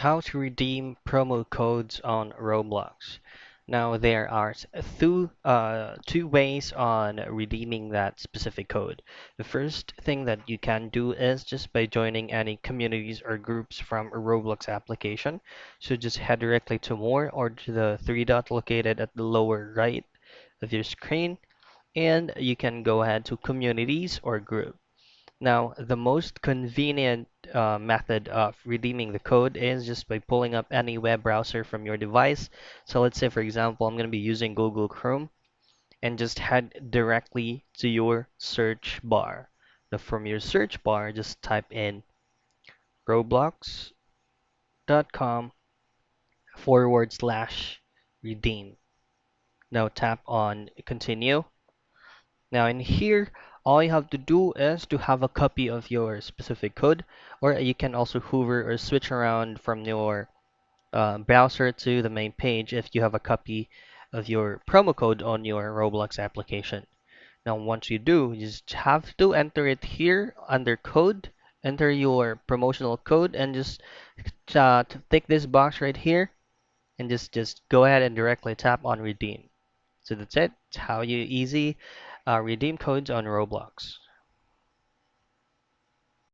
How to redeem promo codes on Roblox. Now there are two ways on redeeming that specific code. The first thing that you can do is just by joining any communities or groups from a Roblox application. So just head directly to more or to the three dot located at the lower right of your screen, and you can go ahead to communities or group. Now, the most convenient method of redeeming the code is just by pulling up any web browser from your device. So let's say, for example, I'm going to be using Google Chrome and just head directly to your search bar. Now, from your search bar, just type in roblox.com/redeem. Now tap on continue. Now in here, all you have to do is to have a copy of your specific code, or you can also hover or switch around from your browser to the main page if you have a copy of your promo code on your Roblox application. Now once you do, you just have to enter it here under code, enter your promotional code, and just tick this box right here, and just go ahead and directly tap on redeem. So that's it. It's how you easy redeem codes on Roblox.